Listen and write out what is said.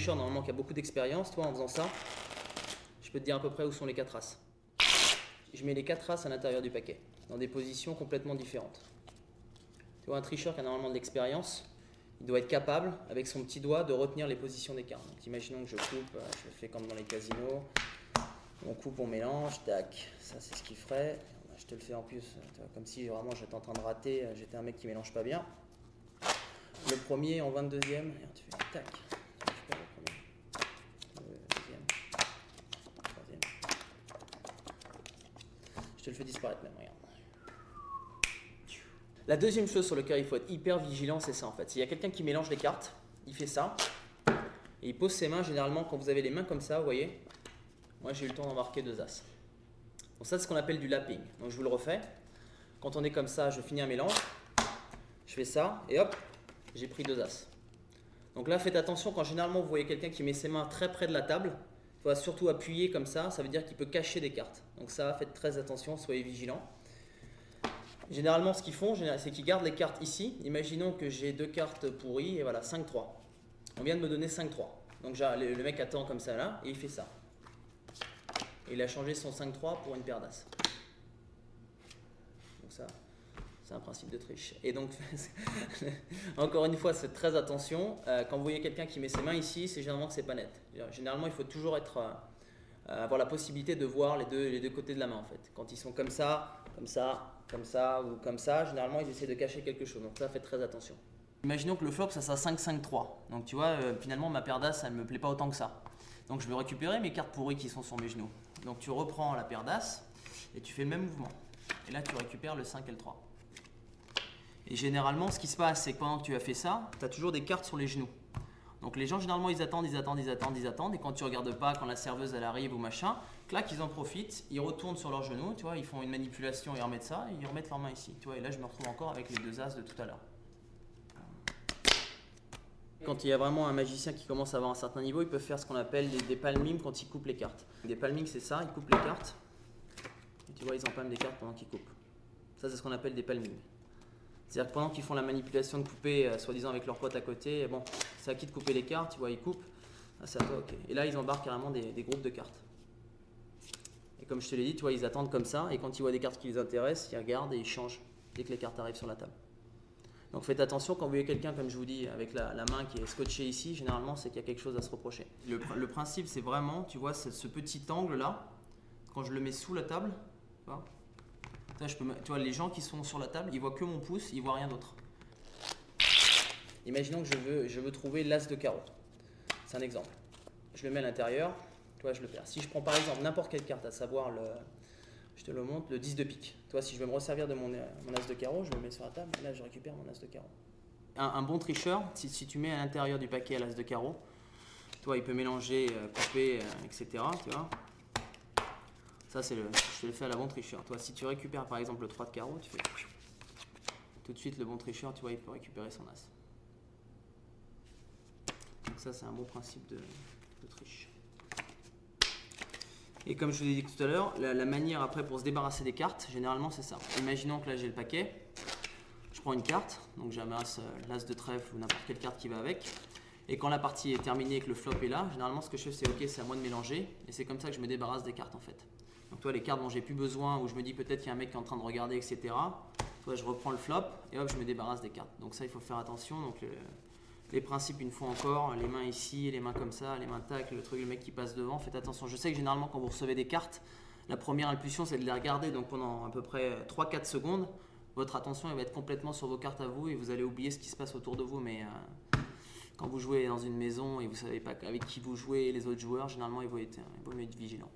tricheur normalement qui a beaucoup d'expérience, toi en faisant ça, je peux te dire à peu près où sont les 4 as. Je mets les 4 as à l'intérieur du paquet, dans des positions complètement différentes. Tu vois, un tricheur qui a normalement de l'expérience, il doit être capable, avec son petit doigt, de retenir les positions des cartes. Donc imaginons que je coupe, je fais comme dans les casinos, on coupe, on mélange, tac, ça c'est ce qu'il ferait. Je te le fais en plus, comme si vraiment j'étais en train de rater, j'étais un mec qui mélange pas bien. Le premier en 22e, tu fais tac, tu perds le premier, le deuxième, le troisième. Je te le fais disparaître même, regarde. La deuxième chose sur laquelle il faut être hyper vigilant, c'est ça en fait. S'il y a quelqu'un qui mélange les cartes, il fait ça, et il pose ses mains généralement quand vous avez les mains comme ça, vous voyez. Moi j'ai eu le temps d'en marquer 2 as. Donc ça c'est ce qu'on appelle du lapping. Donc je vous le refais. Quand on est comme ça, je finis un mélange, je fais ça, et hop, j'ai pris 2 as. Donc là faites attention quand généralement vous voyez quelqu'un qui met ses mains très près de la table, il faut surtout appuyer comme ça veut dire qu'il peut cacher des cartes. Donc ça, faites très attention, soyez vigilants. Généralement, ce qu'ils font, c'est qu'ils gardent les cartes ici. Imaginons que j'ai 2 cartes pourries et voilà, 5-3. On vient de me donner 5-3. Donc le mec attend comme ça là et il fait ça. Et il a changé son 5-3 pour une paire d'as. Donc ça, c'est un principe de triche. Et donc, encore une fois, faites très attention. Quand vous voyez quelqu'un qui met ses mains ici, c'est généralement que c'est pas net. Généralement, il faut toujours avoir la possibilité de voir les deux côtés de la main en fait. Quand ils sont comme ça, comme ça, comme ça ou comme ça, généralement ils essaient de cacher quelque chose. Donc ça, faites très attention. Imaginons que le flop ça sera 5-5-3. Donc tu vois, finalement ma paire d'as elle me plaît pas autant que ça. Donc je vais récupérer mes cartes pourries qui sont sur mes genoux. Donc tu reprends la paire d'as et tu fais le même mouvement. Et là tu récupères le 5 et le 3. Et généralement ce qui se passe c'est que pendant que tu as fait ça, tu as toujours des cartes sur les genoux. Donc les gens généralement ils attendent et quand tu regardes pas, quand la serveuse elle arrive ou machin, clac ils en profitent, ils retournent sur leurs genoux, tu vois, ils font une manipulation, ils remettent ça, et ils remettent leurs mains ici, tu vois, et là je me retrouve encore avec les 2 as de tout à l'heure. Quand il y a vraiment un magicien qui commence à avoir un certain niveau, ils peuvent faire ce qu'on appelle des palmimes quand ils coupent les cartes. Des palmimes c'est ça, ils coupent les cartes, et tu vois ils empalment des cartes pendant qu'ils coupent. Ça c'est ce qu'on appelle des palmimes. C'est-à-dire que pendant qu'ils font la manipulation de couper, soi-disant avec leur pote à côté, bon, c'est à qui de couper les cartes, tu vois, ils coupent, ah, c'est à toi, ok. Et là, ils embarquent carrément des groupes de cartes. Et comme je te l'ai dit, tu vois, ils attendent comme ça, et quand ils voient des cartes qui les intéressent, ils regardent et ils changent dès que les cartes arrivent sur la table. Donc faites attention quand vous voyez quelqu'un, comme je vous dis, avec la main qui est scotchée ici, généralement, c'est qu'il y a quelque chose à se reprocher. Le principe, c'est vraiment, tu vois, ce petit angle-là, quand je le mets sous la table, tu vois, tu vois, les gens qui sont sur la table, ils voient que mon pouce, ils voient rien d'autre. Imaginons que je veux trouver l'as de carreau. C'est un exemple. Je le mets à l'intérieur, tu vois, je le perds. Si je prends par exemple n'importe quelle carte, à savoir je te le montre, le 10 de pique. Tu vois, si je veux me resservir de mon as de carreau, je le mets sur la table et là je récupère mon as de carreau. Un bon tricheur, si tu mets à l'intérieur du paquet l'as de carreau, tu vois, il peut mélanger, couper, etc. Tu vois. Ça, je te le fais à la bon tricheur. Toi, si tu récupères par exemple le 3 de carreau, tu fais tout de suite le bon tricheur, tu vois, il peut récupérer son as. Donc ça, c'est un bon principe de triche. Et comme je vous l'ai dit tout à l'heure, la manière après pour se débarrasser des cartes, généralement c'est ça. Imaginons que là j'ai le paquet, je prends une carte, donc j'amasse l'as de trèfle ou n'importe quelle carte qui va avec. Et quand la partie est terminée et que le flop est là, généralement ce que je fais c'est ok, c'est à moi de mélanger. Et c'est comme ça que je me débarrasse des cartes en fait. Donc toi les cartes dont j'ai plus besoin, où je me dis peut-être qu'il y a un mec qui est en train de regarder, etc. Toi je reprends le flop et hop je me débarrasse des cartes. Donc ça il faut faire attention. Donc les principes une fois encore, les mains ici, les mains comme ça, les mains tac, le truc, le mec qui passe devant, faites attention. Je sais que généralement quand vous recevez des cartes, la première impulsion c'est de les regarder, donc pendant à peu près 3-4 secondes, votre attention elle va être complètement sur vos cartes à vous et vous allez oublier ce qui se passe autour de vous. Mais quand vous jouez dans une maison et vous ne savez pas avec qui vous jouez, les autres joueurs, généralement il vaut mieux être vigilant.